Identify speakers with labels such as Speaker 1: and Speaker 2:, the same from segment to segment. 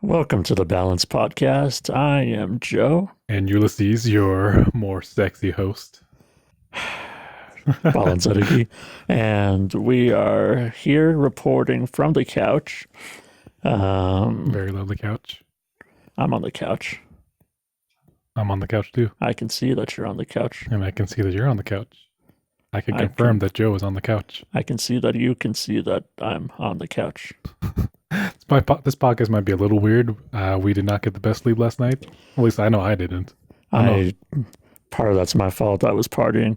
Speaker 1: Welcome to the Balance podcast. I am Joe.
Speaker 2: And Ulysses, your more sexy host.
Speaker 1: Balanz, and we are here reporting from the couch.
Speaker 2: Very lovely couch.
Speaker 1: I'm on the couch.
Speaker 2: I'm on the couch too.
Speaker 1: I can see that you're on the couch.
Speaker 2: And I can see that you're on the couch. I can confirm that Joe is on the couch.
Speaker 1: I can see that you can see that I'm on the couch.
Speaker 2: This podcast might be a little weird. We did not get the best sleep last night. At least I know I didn't.
Speaker 1: Part of that's my fault. I was partying.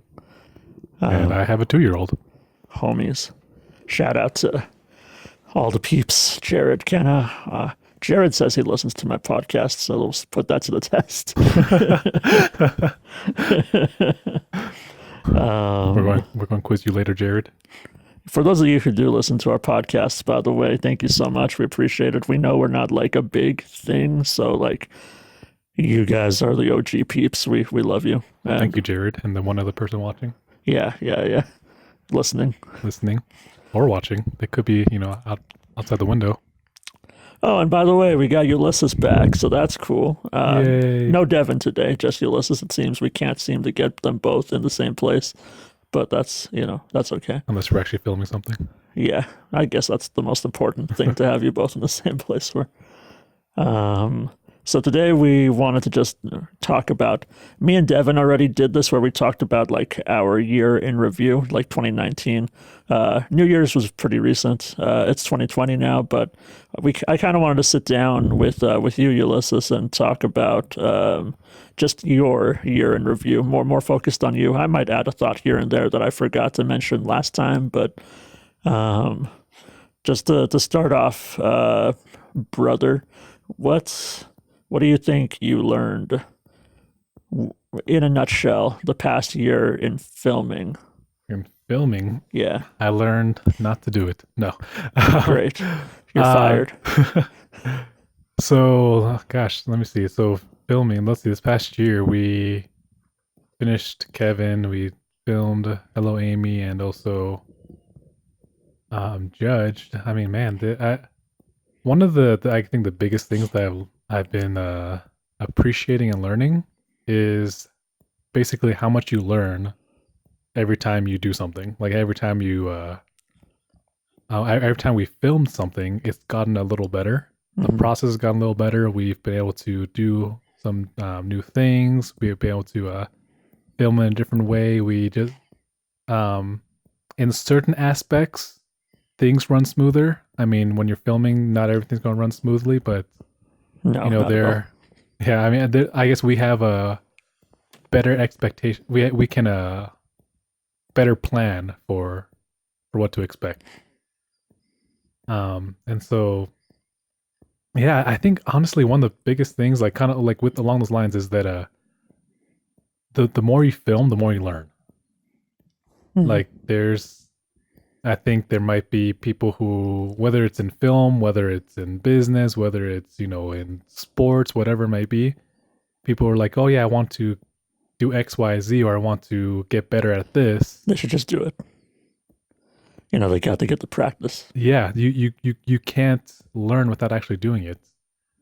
Speaker 2: And I have a 2-year-old.
Speaker 1: Homies. Shout out to all the peeps. Jared Kenna. Jared says he listens to my podcast, so we'll put that to the test.
Speaker 2: We're going to quiz you later, Jared.
Speaker 1: For those of you who do listen to our podcasts, by the way, thank you so much. We appreciate it. We know we're not like a big thing, so like you guys are the OG peeps. We love you.
Speaker 2: And thank you, Jared, and the one other person watching.
Speaker 1: Yeah. Listening
Speaker 2: or watching. They could be, outside the window.
Speaker 1: Oh, and by the way, we got Ulysses back, so that's cool. No Devin today, just Ulysses. It seems we can't seem to get them both in the same place, but that's okay.
Speaker 2: Unless we're actually filming something.
Speaker 1: Yeah, I guess that's the most important thing, to have you both in the same place for. So today we wanted to just talk about, me and Devin already did this where we talked about like our year in review, like 2019. New Year's was pretty recent. It's 2020 now, but I kind of wanted to sit down with you, Ulysses, and talk about just your year in review, more focused on you. I might add a thought here and there that I forgot to mention last time, but just to start off, brother, what do you think you learned, in a nutshell, the past year in filming?
Speaker 2: In filming?
Speaker 1: Yeah.
Speaker 2: I learned not to do it. No.
Speaker 1: Great. You're fired.
Speaker 2: So, gosh, let me see. So, filming, let's see, this past year we finished Kevin, we filmed Hello Amy, and also judged. I mean, man, one of I think the biggest things that I've been appreciating and learning is basically how much you learn every time you do something. Like every time we filmed something, it's gotten a little better. The process has gotten a little better. We've been able to do some new things. We've been able to film in a different way. We just, in certain aspects, things run smoother. I mean, when you're filming, not everything's going to run smoothly, but I guess we have a better expectation. We can better plan for what to expect. And so, yeah, I think honestly one of the biggest things, like kind of like with along those lines, is that the more you film, the more you learn. Like I think there might be people who, whether it's in film, whether it's in business, whether it's, in sports, whatever it might be, people are like, oh yeah, I want to do X, Y, Z, or I want to get better at this.
Speaker 1: They should just do it. They got to get the practice.
Speaker 2: Yeah, you can't learn without actually doing it.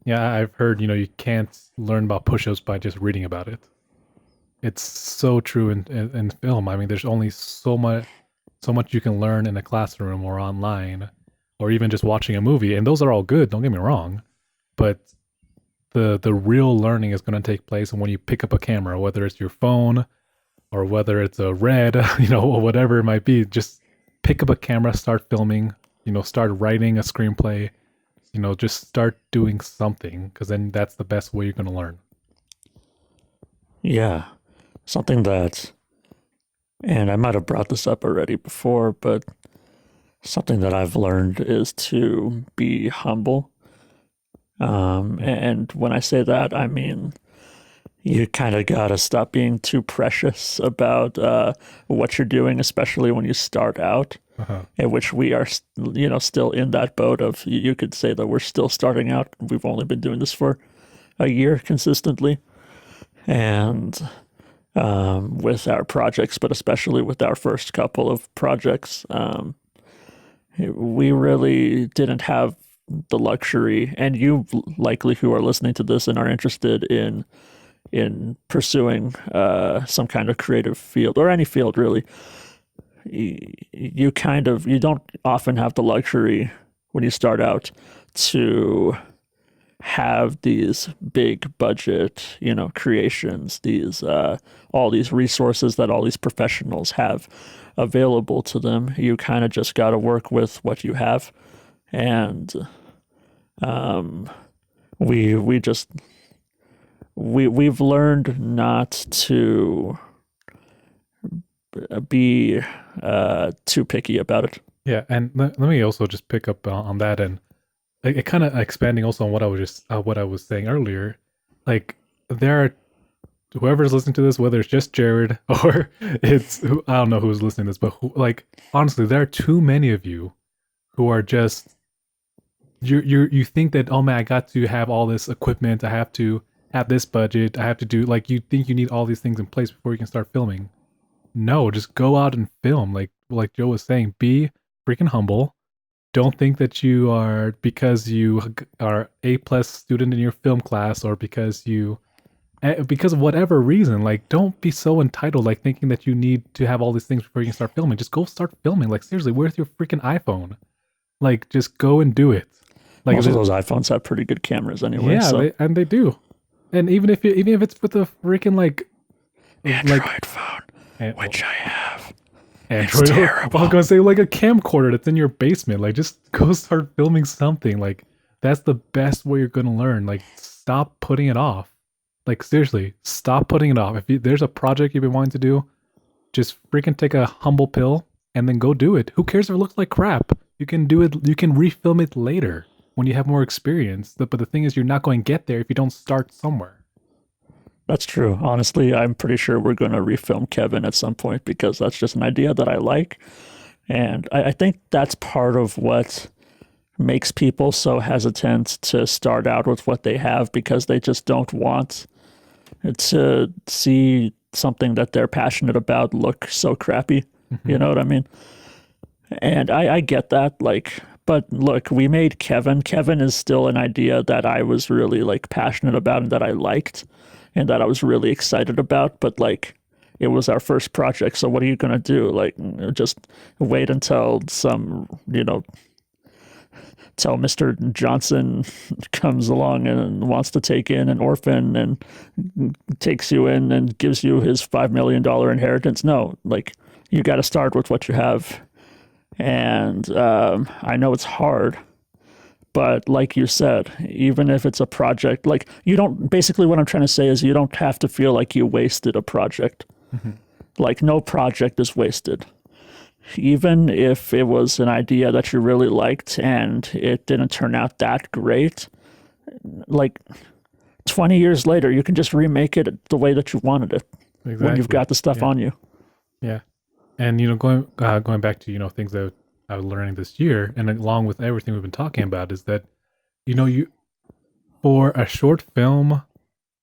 Speaker 2: Yeah, I've heard, you can't learn about push-ups by just reading about it. It's so true in film. I mean, there's only so much you can learn in a classroom or online or even just watching a movie. And those are all good, don't get me wrong. But the real learning is going to take place when you pick up a camera, whether it's your phone or whether it's a Red, or whatever it might be. Just pick up a camera, start filming, start writing a screenplay, just start doing something, because then that's the best way you're going to learn.
Speaker 1: Yeah. Something that, and I might have brought this up already before, but something that I've learned is to be humble. And when I say that, I mean, you kind of got to stop being too precious about what you're doing, especially when you start out, in which we are, still in that boat of, you could say that we're still starting out. We've only been doing this for a year consistently. And with our projects, but especially with our first couple of projects, we really didn't have the luxury, and you likely who are listening to this and are interested in pursuing some kind of creative field or any field really, you kind of you don't often have the luxury when you start out to have these big budget, creations, these all these resources that all these professionals have available to them. You kind of just got to work with what you have, and um, we just we've learned not to be too picky about it.
Speaker 2: Yeah, and let me also just pick up on that, and it kind of expanding also on what I was saying earlier. Like there are whoever's listening to this, whether it's just Jared or I don't know who's listening to this, but like honestly, there are too many of you who are just you think that, oh man, I got to have all this equipment, I have to have this budget, I have to do, like, you think you need all these things in place before you can start filming. No, just go out and film. Like Joe was saying, be freaking humble. Don't think that you are, because you are A+ student in your film class, or because of whatever reason, like, don't be so entitled, like thinking that you need to have all these things before you can start filming. Just go start filming. Like, seriously, where's your freaking iPhone? Like, just go and do it. Like,
Speaker 1: most of those iPhones have pretty good cameras anyway.
Speaker 2: Yeah,
Speaker 1: so.
Speaker 2: they do. And even if it's with a freaking like
Speaker 1: Android phone, which I have.
Speaker 2: Android.
Speaker 1: It's terrible.
Speaker 2: I was gonna say, like, a camcorder that's in your basement. Like, just go start filming something. Like, that's the best way you're gonna learn. Like, stop putting it off. Like, seriously, stop putting it off. If there's a project you've been wanting to do, just freaking take a humble pill and then go do it. Who cares if it looks like crap? You can do it. You can refilm it later when you have more experience. But the thing is, you're not going to get there if you don't start somewhere.
Speaker 1: That's true. Honestly, I'm pretty sure we're going to refilm Kevin at some point, because that's just an idea that I like. And I think that's part of what makes people so hesitant to start out with what they have, because they just don't want to see something that they're passionate about look so crappy.
Speaker 2: Mm-hmm.
Speaker 1: You know what I mean? And I get that. Like, but look, we made Kevin. Kevin is still an idea that I was really like passionate about and that I liked and that I was really excited about. But like, it was our first project. So what are you going to do? Like, just wait until tell Mr. Johnson comes along and wants to take in an orphan and takes you in and gives you his $5 million inheritance. No, like, you got to start with what you have. And I know it's hard, but like you said, even if it's a project, like, you don't, basically what I'm trying to say is you don't have to feel like you wasted a project.
Speaker 2: Mm-hmm. Like,
Speaker 1: no project is wasted. Even if it was an idea that you really liked and it didn't turn out that great, like 20 years later, you can just remake it the way that you wanted it. Exactly. When you've got the stuff on you.
Speaker 2: Yeah. And, going back to, things that I was learning this year, and along with everything we've been talking about, is that, you for a short film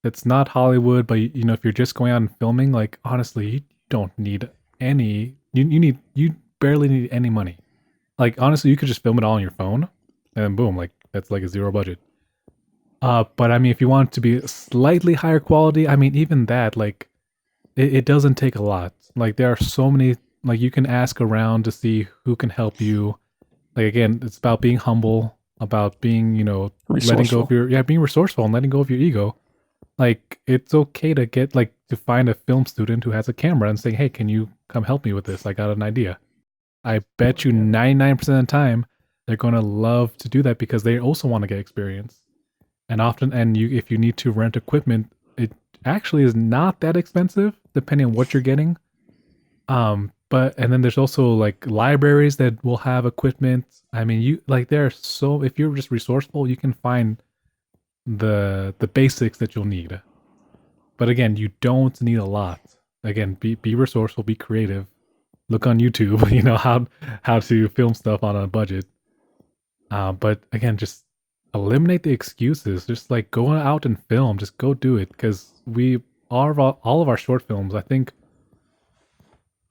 Speaker 2: that's not Hollywood, but, if you're just going out and filming, like, honestly, you don't need any, you barely need any money. Like, honestly, you could just film it all on your phone and boom, like, that's like a zero budget. But I mean, if you want it to be slightly higher quality, I mean, even that, like, it doesn't take a lot. Like, there are so many, like, you can ask around to see who can help you. Like, again, it's about being humble, about being, letting go of being resourceful and letting go of your ego. Like, it's okay to to find a film student who has a camera and saying, hey, can you come help me with this? I got an idea. I bet you 99% of the time, they're going to love to do that because they also want to get experience. And often, if you need to rent equipment, it actually is not that expensive, depending on what you're getting. And then there's also like libraries that will have equipment. I mean, if you're just resourceful, you can find the basics that you'll need. But again, you don't need a lot. Again, be resourceful, be creative. Look on YouTube, how to film stuff on a budget. But again, just eliminate the excuses. Just like go out and film. Just go do it, because all of our short films, I think,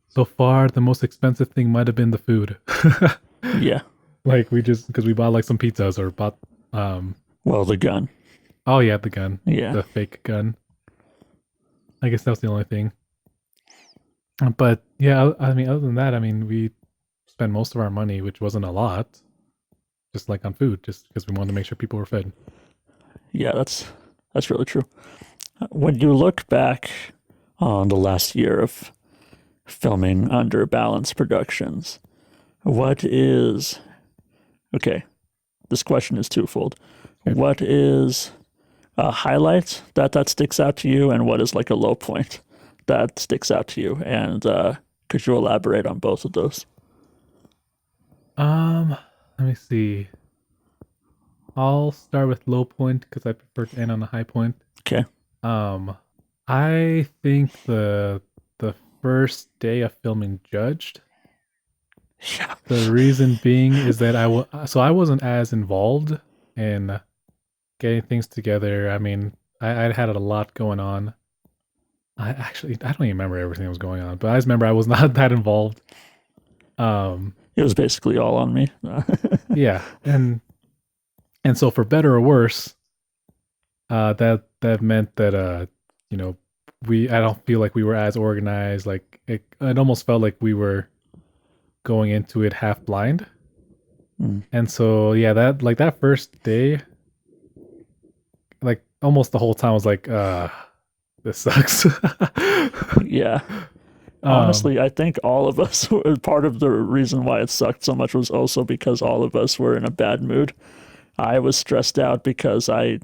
Speaker 2: so far the most expensive thing might have been the food.
Speaker 1: Yeah.
Speaker 2: Like we just because we bought like some pizzas or bought
Speaker 1: Well, the gun.
Speaker 2: oh yeah, the gun.
Speaker 1: Yeah.
Speaker 2: The fake gun. I guess that was the only thing. But yeah, I mean other than that, I mean we spent most of our money, which wasn't a lot, just like on food, just because we wanted to make sure people were fed.
Speaker 1: Yeah, that's really true. When you look back on the last year of filming under Balance Productions, what is okay? This question is twofold.
Speaker 2: Okay.
Speaker 1: What is a highlight that sticks out to you, and what is like a low point that sticks out to you? And could you elaborate on both of those?
Speaker 2: Let me see. I'll start with low point because I prefer to end on a high point.
Speaker 1: Okay.
Speaker 2: Um, I think the first day of filming Judged.
Speaker 1: Yeah.
Speaker 2: The reason being is that I wasn't as involved in getting things together. I mean, I had a lot going on. I don't even remember everything that was going on, but I just remember I was not that involved. Um,
Speaker 1: It was basically all on me.
Speaker 2: yeah, and so for better or worse, that meant that you know, I don't feel like we were as organized. Like it almost felt like we were going into it half blind.
Speaker 1: Mm.
Speaker 2: And so yeah, that first day, like almost the whole time I was like, this sucks.
Speaker 1: Yeah.
Speaker 2: um
Speaker 1: Honestly, I think all of us, part of the reason why it sucked so much was also because all of us were in a bad mood. I was stressed out because I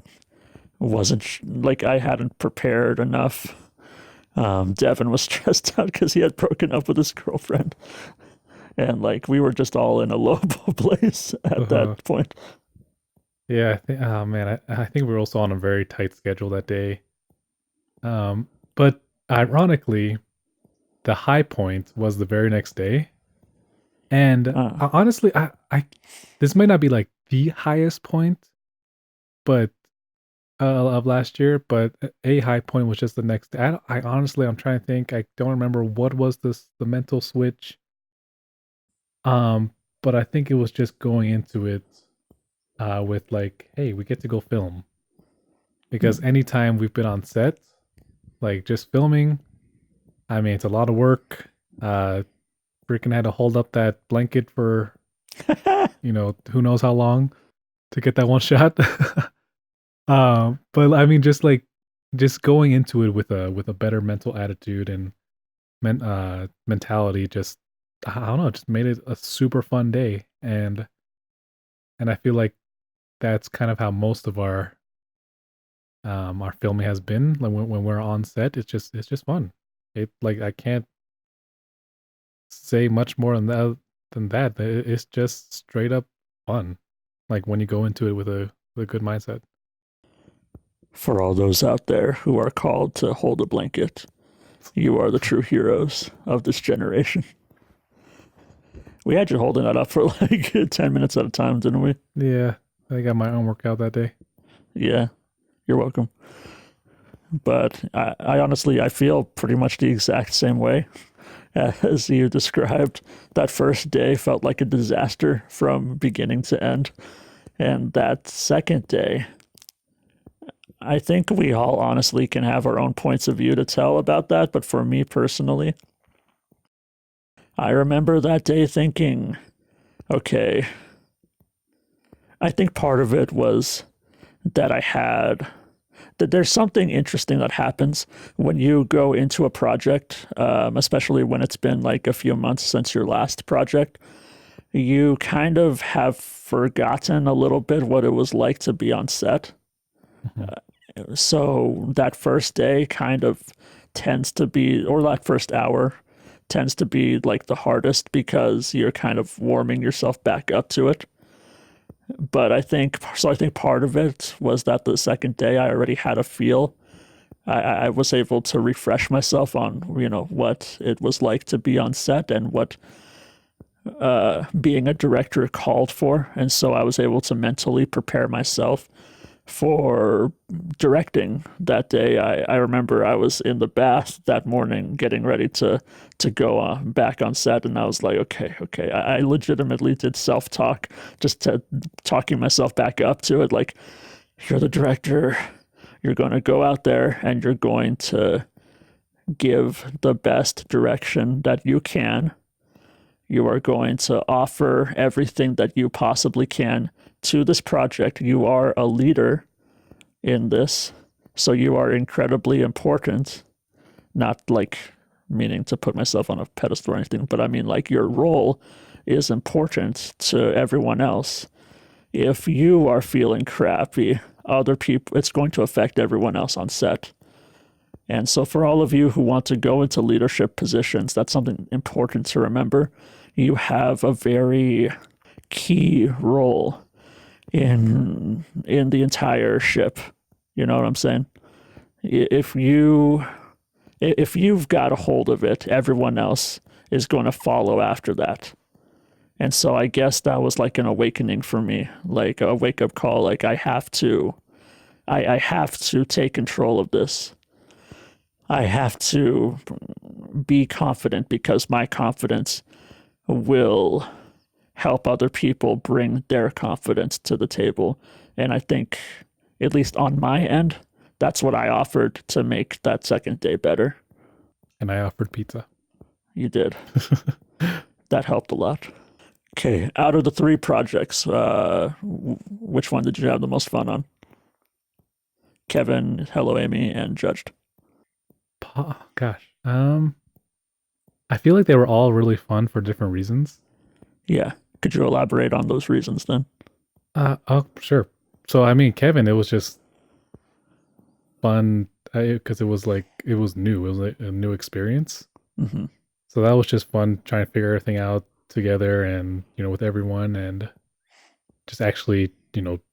Speaker 1: wasn't like I hadn't prepared enough. Devin was stressed out because he had broken up with his girlfriend, and like we were just all in a low place at
Speaker 2: uh,
Speaker 1: that point.
Speaker 2: yeah, oh man, I think we were also on a very tight schedule that day. But ironically, the high point was the very next day. And
Speaker 1: Uh,
Speaker 2: honestly, I this might not be like the highest point, but of last year, but a high point was just the next day. I honestly, I'm trying to think. I don't remember what was the mental switch. But I think it was just going into it with like, hey, we get to go film because anytime we've been on set, like just filming, I mean, it's a lot of work. Freaking had to hold up that blanket for who knows how long to get that one shot. But I mean, just going into it with a better mental attitude and mentality, just I don't know, just made it a super fun day, and I feel like that's kind of how most of our filming has been. Like when we're on set, it's just fun. It like I can't say much more than that. It's just straight up fun. Like when you go into it with a good mindset.
Speaker 1: for all those out there who are called to hold a blanket, you are the true heroes of this generation. We had you holding that up for like 10 minutes at a time, didn't we?
Speaker 2: Yeah, I got my own workout that day.
Speaker 1: Yeah, you're welcome. But I honestly, I feel pretty much the exact same way as you described. That first day felt like a disaster from beginning to end. And that second day, I think we all honestly can have our own points of view to tell about that. But for me personally, I remember that day thinking, okay, I think part of it was that there's something interesting that happens when you go into a project, especially when it's been like a few months since your last project. You kind of have forgotten a little bit what it was like to be on set.
Speaker 2: Mhm.
Speaker 1: So that first day kind of tends to be, or that first hour tends to be like the hardest because you're kind of warming yourself back up to it. But I think part of it was that the second day I already had a feel. I was able to refresh myself on, what it was like to be on set and what being a director called for. And so I was able to mentally prepare myself for directing that day. I remember I was in the bath that morning getting ready to go back on set, and I was like, okay. I legitimately did self-talk, just talking myself back up to it. Like, you're the director. You're going to go out there and you're going to give the best direction that you can. You are going to offer everything that you possibly can to this project. You are a leader in this, so you are incredibly important. Not like meaning to put myself on a pedestal or anything, but I mean, like, your role is important to everyone else. If you are feeling crappy, other people, it's going to affect everyone else on set. And so, for all of you who want to go into leadership positions, that's something important to remember. You have a very key role in the entire ship. You know what I'm saying? If you've got a hold of it, everyone else is going to follow after that. And so I guess that was like an awakening for me, like a wake up call. Like, I have to take control of this. I have to be confident, because my confidence will help other people bring their confidence to the table. And I think, at least on my end, that's what I offered to make that second day better.
Speaker 2: And I offered pizza.
Speaker 1: You did. That helped a lot. Okay, out of the 3 projects, which one did you have the most fun on? Kevin, Hello Amy, and Judged.
Speaker 2: Gosh. I feel like they were all really fun for different reasons.
Speaker 1: Yeah. Could you elaborate on those reasons then?
Speaker 2: Oh, sure. So, I mean, Kevin, it was just fun because it was new. It was like a new experience.
Speaker 1: Mm-hmm.
Speaker 2: So that was just fun trying to figure everything out together and, with everyone, and just actually,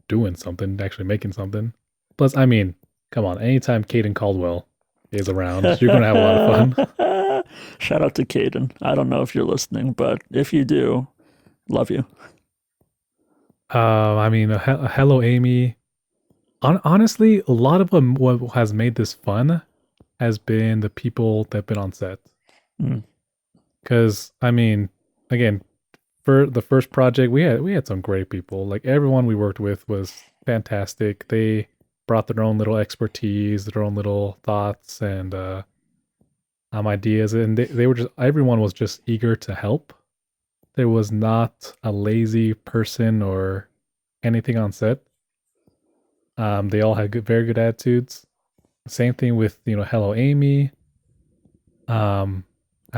Speaker 2: doing something, actually making something. Plus, I mean, come on, anytime Caden Caldwell is around, you're going to have a lot of fun.
Speaker 1: Shout out to Caden. I don't know if you're listening, but if you do, love you.
Speaker 2: I mean, Hello Amy. Honestly, a lot of them, what has made this fun has been the people that have been on set. Because, I mean, again, for the first project, we had some great people. Like, everyone we worked with was fantastic. They brought their own little expertise, their own little thoughts and ideas, and they were just, everyone was just eager to help. There was not a lazy person or anything on set. They all had very good attitudes. Same thing with Hello Amy. I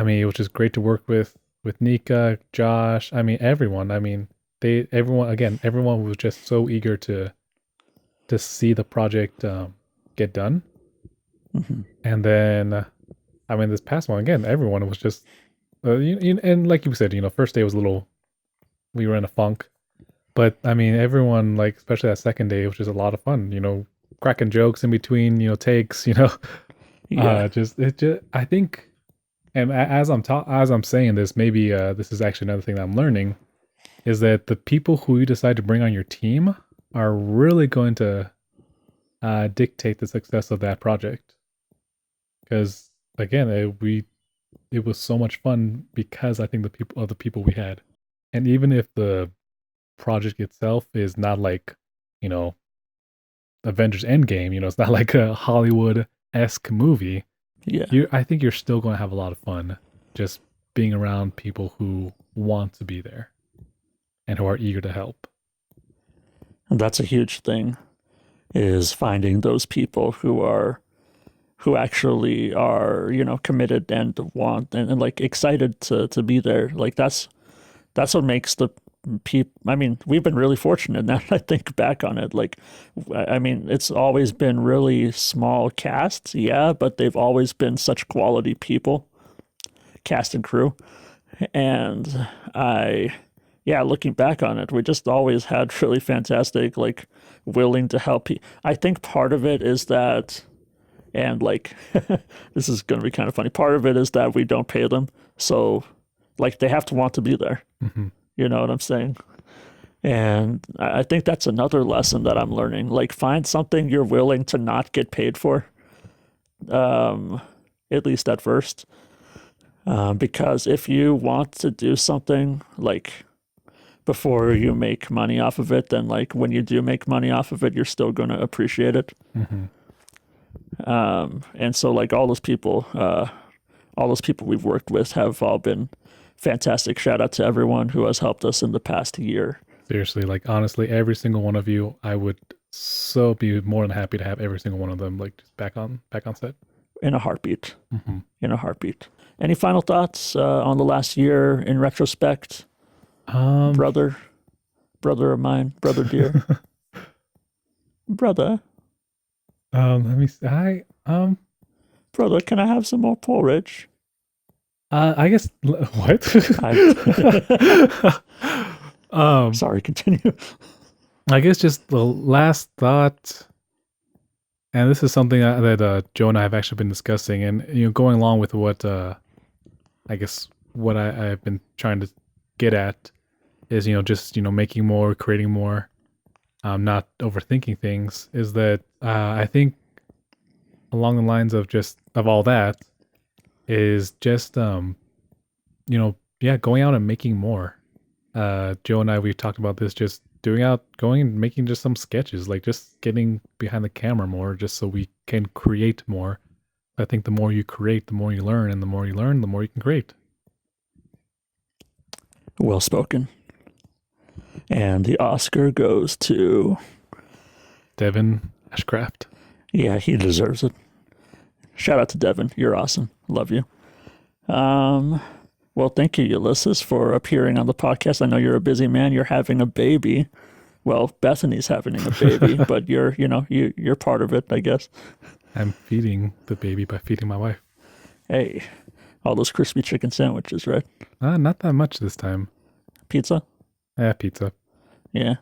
Speaker 2: mean, it was just great to work with Nika, Josh. I mean, everyone. I mean, everyone was just so eager to see the project get done.
Speaker 1: Mm-hmm.
Speaker 2: And then, I mean, this past one again, everyone was just, and like you said, first day was we were in a funk, but I mean, everyone, like, especially that second day, it was just a lot of fun. Cracking jokes in between, takes.
Speaker 1: Yeah.
Speaker 2: I think. And as I'm saying this, maybe this is actually another thing that I'm learning, is that the people who you decide to bring on your team are really going to dictate the success of that project. Because again, it was so much fun because I think the people we had, and even if the project itself is not like Avengers Endgame, it's not like a Hollywood-esque movie.
Speaker 1: Yeah.
Speaker 2: I think you're still going to have a lot of fun just being around people who want to be there and who are eager to help.
Speaker 1: And that's a huge thing, is finding those people who actually are, committed and want and like excited to be there. Like, that's what makes the people. I mean, we've been really fortunate now that I think back on it. Like, I mean, it's always been really small casts, yeah, but they've always been such quality people, cast and crew. And looking back on it, we just always had really fantastic, like, willing to help people. I think part of it is that, and like, this is going to be kind of funny, part of it is that we don't pay them. So, like, they have to want to be there.
Speaker 2: Mm-hmm.
Speaker 1: You know what I'm saying? And I think that's another lesson that I'm learning. Like, find something you're willing to not get paid for, at least at first. Because if you want to do something like before you make money off of it, then like when you do make money off of it, you're still going to appreciate it.
Speaker 2: Mm-hmm.
Speaker 1: And so like all those people we've worked with have all been fantastic. Shout out to everyone who has helped us in the past year.
Speaker 2: Seriously, like honestly, every single one of you, I would so be more than happy to have every single one of them like just back on set.
Speaker 1: In a heartbeat.
Speaker 2: Mm-hmm.
Speaker 1: In a heartbeat. Any final thoughts on the last year in retrospect? Brother of mine, brother dear. Brother.
Speaker 2: Let me see.
Speaker 1: Brother, can I have some more porridge?
Speaker 2: I guess what?
Speaker 1: Sorry, continue.
Speaker 2: I guess just the last thought, and this is something that Joe and I have actually been discussing, and going along with what I guess what I've been trying to get at is just making more, creating more, not overthinking things. Is that I think along the lines of all that is just going out and making more. Joe and I, we've talked about this, just going and making just some sketches, like just getting behind the camera more, just so we can create more. I think the more you create, the more you learn, and the more you learn, the more you can create.
Speaker 1: Well spoken. And the Oscar goes to
Speaker 2: Devin Ashcraft.
Speaker 1: Yeah, he deserves it. Shout out to Devin. You're awesome. Love you. Well, thank you, Ulysses, for appearing on the podcast. I know you're a busy man. You're having a baby. Well, Bethany's having a baby, but you're part of it, I guess.
Speaker 2: I'm feeding the baby by feeding my wife.
Speaker 1: Hey, all those crispy chicken sandwiches, right?
Speaker 2: Not that much this time.
Speaker 1: Pizza?
Speaker 2: Yeah, pizza.
Speaker 1: Yeah.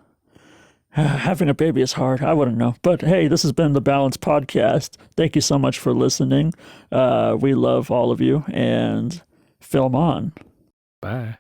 Speaker 1: Having a baby is hard. I wouldn't know. But hey, this has been the Balance Podcast. Thank you so much for listening. We love all of you, and film on.
Speaker 2: Bye.